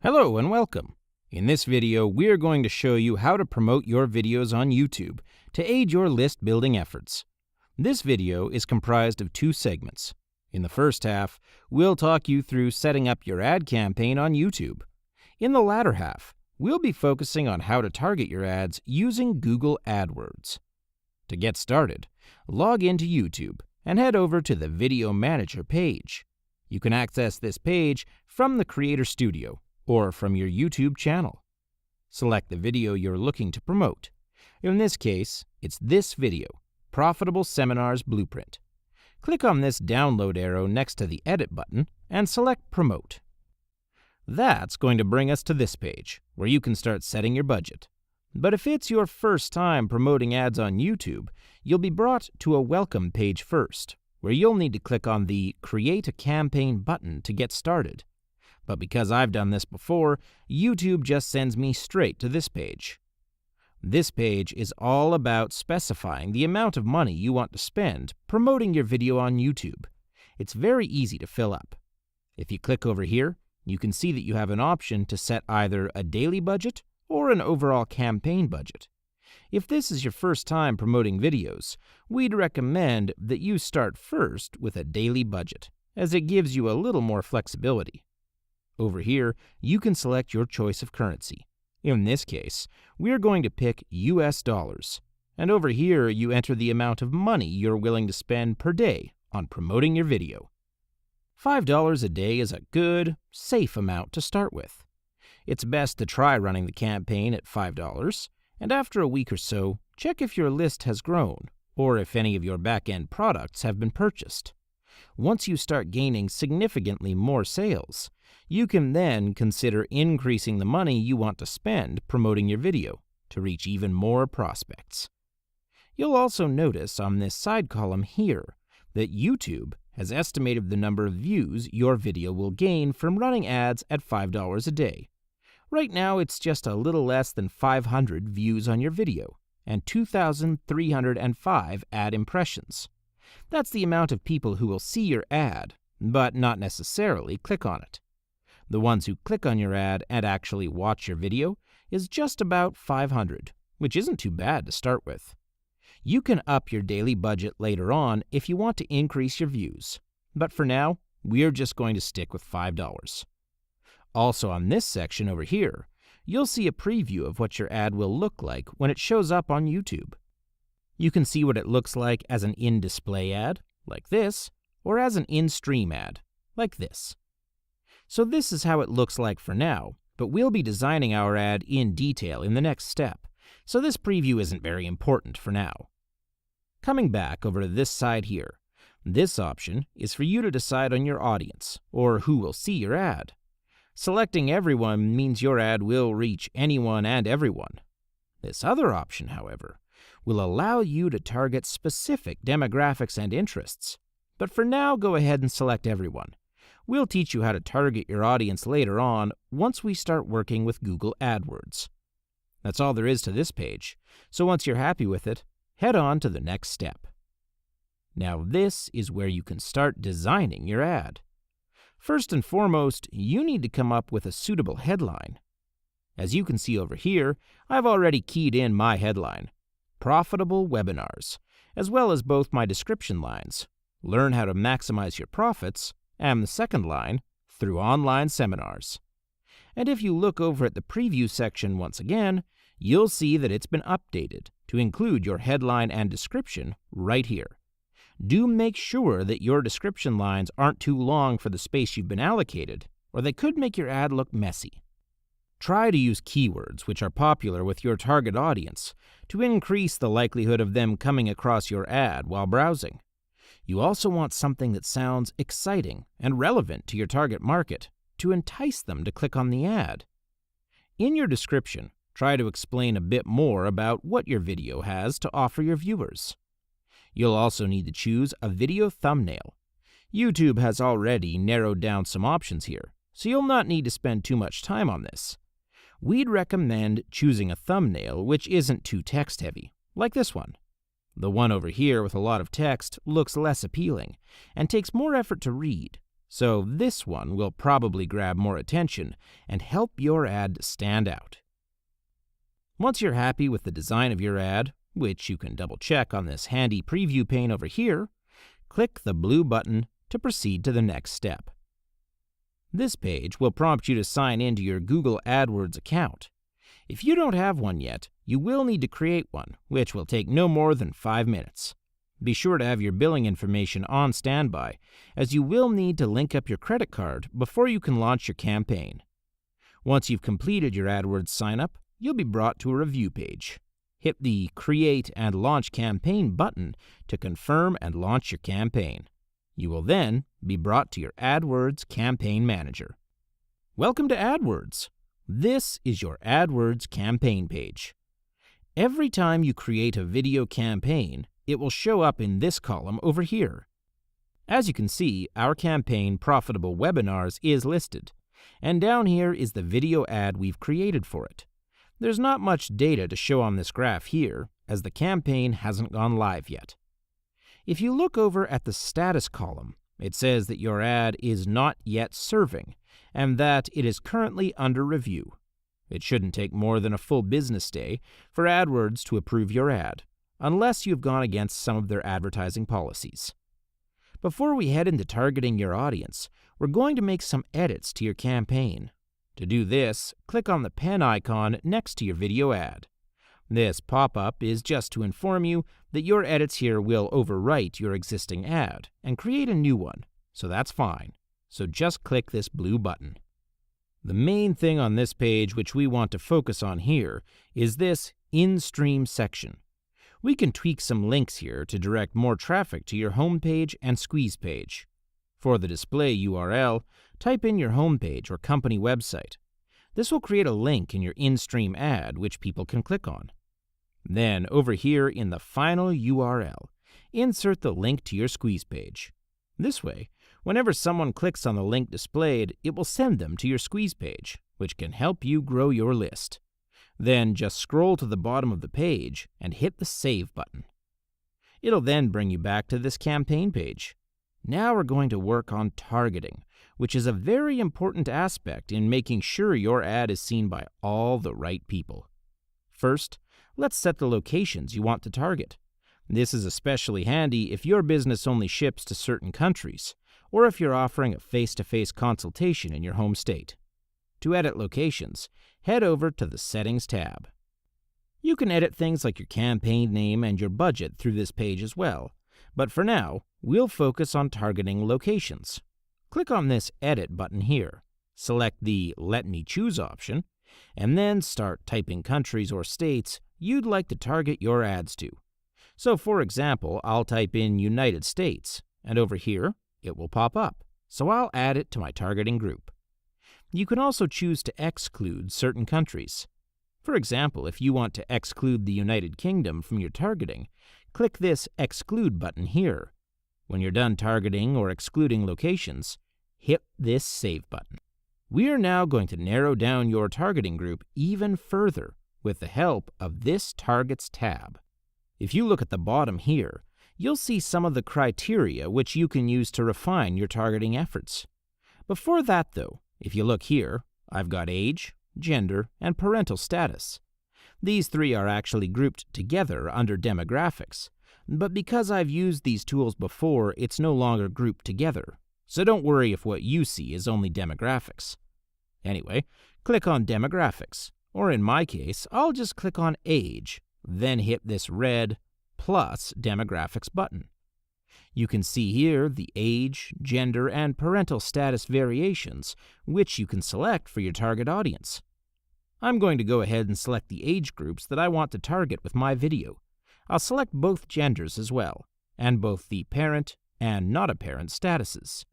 Hello and welcome. In this video, we are going to show you how to promote your videos on YouTube to aid your list building efforts. This video is comprised of two segments. In the first half, we'll talk you through setting up your ad campaign on YouTube. In the latter half, we'll be focusing on how to target your ads using Google AdWords. To get started, log into YouTube and head over to the Video Manager page. You can access this page from the Creator Studio or from your YouTube channel. Select the video you're looking to promote. In this case, it's this video, Profitable Seminars Blueprint. Click on this download arrow next to the Edit button and select Promote. That's going to bring us to this page, where you can start setting your budget. But if it's your first time promoting ads on YouTube, you'll be brought to a Welcome page first, where you'll need to click on the Create a Campaign button to get started. But because I've done this before, YouTube just sends me straight to this page. This page is all about specifying the amount of money you want to spend promoting your video on YouTube. It's very easy to fill up. If you click over here, you can see that you have an option to set either a daily budget or an overall campaign budget. If this is your first time promoting videos, we'd recommend that you start first with a daily budget, as it gives you a little more flexibility. Over here, you can select your choice of currency. In this case, we're going to pick US dollars. And over here, you enter the amount of money you're willing to spend per day on promoting your video. $5 a day is a good, safe amount to start with. It's best to try running the campaign at $5, and after a week or so, check if your list has grown, or if any of your back-end products have been purchased. Once you start gaining significantly more sales, you can then consider increasing the money you want to spend promoting your video to reach even more prospects. You'll also notice on this side column here that YouTube has estimated the number of views your video will gain from running ads at $5 a day. Right now, it's just a little less than 500 views on your video and 2,305 ad impressions. That's the amount of people who will see your ad, but not necessarily click on it. The ones who click on your ad and actually watch your video is just about 500, which isn't too bad to start with. You can up your daily budget later on if you want to increase your views, but for now, we're just going to stick with $5. Also on this section over here, you'll see a preview of what your ad will look like when it shows up on YouTube. You can see what it looks like as an in-display ad, like this, or as an in-stream ad, like this. So this is how it looks like for now, but we'll be designing our ad in detail in the next step, so this preview isn't very important for now. Coming back over to this side here, this option is for you to decide on your audience, or who will see your ad. Selecting everyone means your ad will reach anyone and everyone. This other option, however, will allow you to target specific demographics and interests. But for now, go ahead and select everyone. We'll teach you how to target your audience later on once we start working with Google AdWords. That's all there is to this page, so once you're happy with it, head on to the next step. Now this is where you can start designing your ad. First and foremost, you need to come up with a suitable headline. As you can see over here, I've already keyed in my headline, Profitable Webinars, as well as both my description lines, Learn how to maximize your profits, and the second line, Through online seminars. And if you look over at the preview section once again, you'll see that it's been updated to include your headline and description right here. Do make sure that your description lines aren't too long for the space you've been allocated, or they could make your ad look messy. Try to use keywords which are popular with your target audience to increase the likelihood of them coming across your ad while browsing. You also want something that sounds exciting and relevant to your target market to entice them to click on the ad. In your description, try to explain a bit more about what your video has to offer your viewers. You'll also need to choose a video thumbnail. YouTube has already narrowed down some options here, so you'll not need to spend too much time on this. We'd recommend choosing a thumbnail which isn't too text-heavy, like this one. The one over here with a lot of text looks less appealing and takes more effort to read, So this one will probably grab more attention and help your ad to stand out. Once you're happy with the design of your ad, which you can double check on this handy preview pane over here, click the blue button to proceed to the next step. This page will prompt you to sign into your Google AdWords account. If you don't have one yet, you will need to create one, which will take no more than 5 minutes. Be sure to have your billing information on standby, as you will need to link up your credit card before you can launch your campaign. Once you've completed your AdWords sign-up, you'll be brought to a review page. Hit the Create and Launch Campaign button to confirm and launch your campaign. You will then be brought to your AdWords Campaign Manager. Welcome to AdWords. This is your AdWords campaign page. Every time you create a video campaign, it will show up in this column over here. As you can see, our campaign Profitable Webinars is listed, and down here is the video ad we've created for it. There's not much data to show on this graph here, as the campaign hasn't gone live yet. If you look over at the status column, it says that your ad is not yet serving, and that it is currently under review. It shouldn't take more than a full business day for AdWords to approve your ad, unless you've gone against some of their advertising policies. Before we head into targeting your audience, we're going to make some edits to your campaign. To do this, click on the pen icon next to your video ad. This pop-up is just to inform you that your edits here will overwrite your existing ad and create a new one, so that's fine. So just click this blue button. The main thing on this page which we want to focus on here is this in-stream section. We can tweak some links here to direct more traffic to your homepage and squeeze page. For the display URL, type in your homepage or company website. This will create a link in your in-stream ad which people can click on. Then, over here in the final URL, insert the link to your squeeze page. This way, whenever someone clicks on the link displayed, it will send them to your squeeze page, which can help you grow your list. Then just scroll to the bottom of the page and hit the Save button. It'll then bring you back to this campaign page. Now we're going to work on targeting, which is a very important aspect in making sure your ad is seen by all the right people. First, let's set the locations you want to target. This is especially handy if your business only ships to certain countries, or if you're offering a face-to-face consultation in your home state. To edit locations, head over to the Settings tab. You can edit things like your campaign name and your budget through this page as well, but for now, we'll focus on targeting locations. Click on this Edit button here, select the Let Me Choose option, and then start typing countries or states you'd like to target your ads to. So for example, I'll type in United States, and over here, it will pop up, so I'll add it to my targeting group. You can also choose to exclude certain countries. For example, if you want to exclude the United Kingdom from your targeting, click this Exclude button here. When you're done targeting or excluding locations, hit this Save button. We are now going to narrow down your targeting group even further with the help of this Targets tab. If you look at the bottom here, you'll see some of the criteria which you can use to refine your targeting efforts. Before that though, if you look here, I've got age, gender, and parental status. These three are actually grouped together under demographics, but because I've used these tools before, it's no longer grouped together. So don't worry if what you see is only demographics. Anyway, click on demographics, or in my case, I'll just click on age, then hit this red plus demographics button. You can see here the age, gender, and parental status variations, which you can select for your target audience. I'm going to go ahead and select the age groups that I want to target with my video. I'll select both genders as well, and both the parent and not a parent statuses.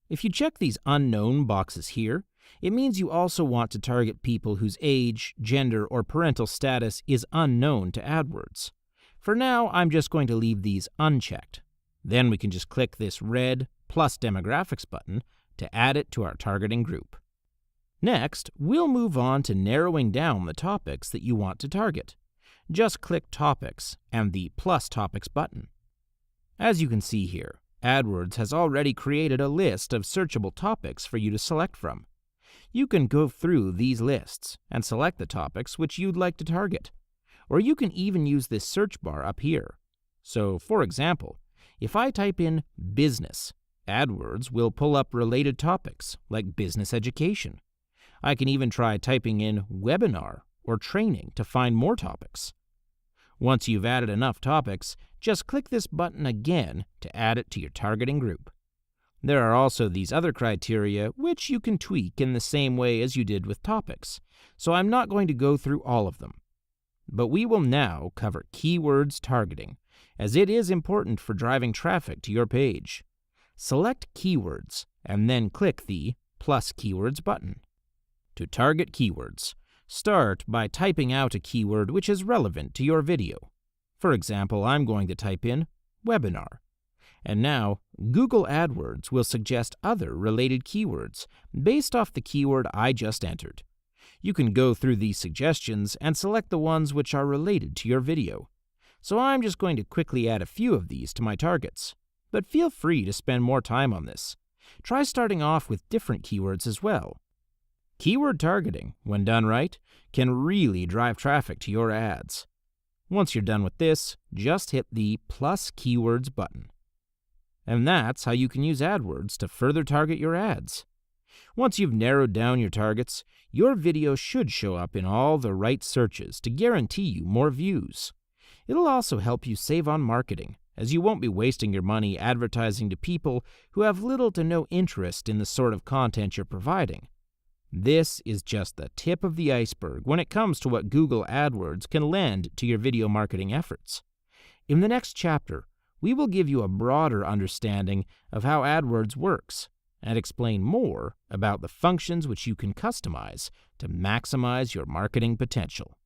If you check these unknown boxes here, it means you also want to target people whose age, gender, or parental status is unknown to AdWords. For now, I'm just going to leave these unchecked. Then we can just click this red plus demographics button to add it to our targeting group. Next, we'll move on to narrowing down the topics that you want to target. Just click Topics and the plus Topics button. As you can see here, AdWords has already created a list of searchable topics for you to select from. You can go through these lists and select the topics which you'd like to target. Or you can even use this search bar up here. So, for example, if I type in business, AdWords will pull up related topics like business education. I can even try typing in webinar or training to find more topics. Once you've added enough topics, just click this button again to add it to your targeting group. There are also these other criteria which you can tweak in the same way as you did with topics, so I'm not going to go through all of them. But we will now cover keywords targeting, as it is important for driving traffic to your page. Select Keywords and then click the Plus Keywords button. To target keywords, start by typing out a keyword which is relevant to your video. For example, I'm going to type in webinar. And now, Google AdWords will suggest other related keywords based off the keyword I just entered. You can go through these suggestions and select the ones which are related to your video. So I'm just going to quickly add a few of these to my targets. But feel free to spend more time on this. Try starting off with different keywords as well. Keyword targeting, when done right, can really drive traffic to your ads. Once you're done with this, just hit the Plus Keywords button. And that's how you can use AdWords to further target your ads. Once you've narrowed down your targets, your video should show up in all the right searches to guarantee you more views. It'll also help you save on marketing, as you won't be wasting your money advertising to people who have little to no interest in the sort of content you're providing. This is just the tip of the iceberg when it comes to what Google AdWords can lend to your video marketing efforts. In the next chapter, we will give you a broader understanding of how AdWords works and explain more about the functions which you can customize to maximize your marketing potential.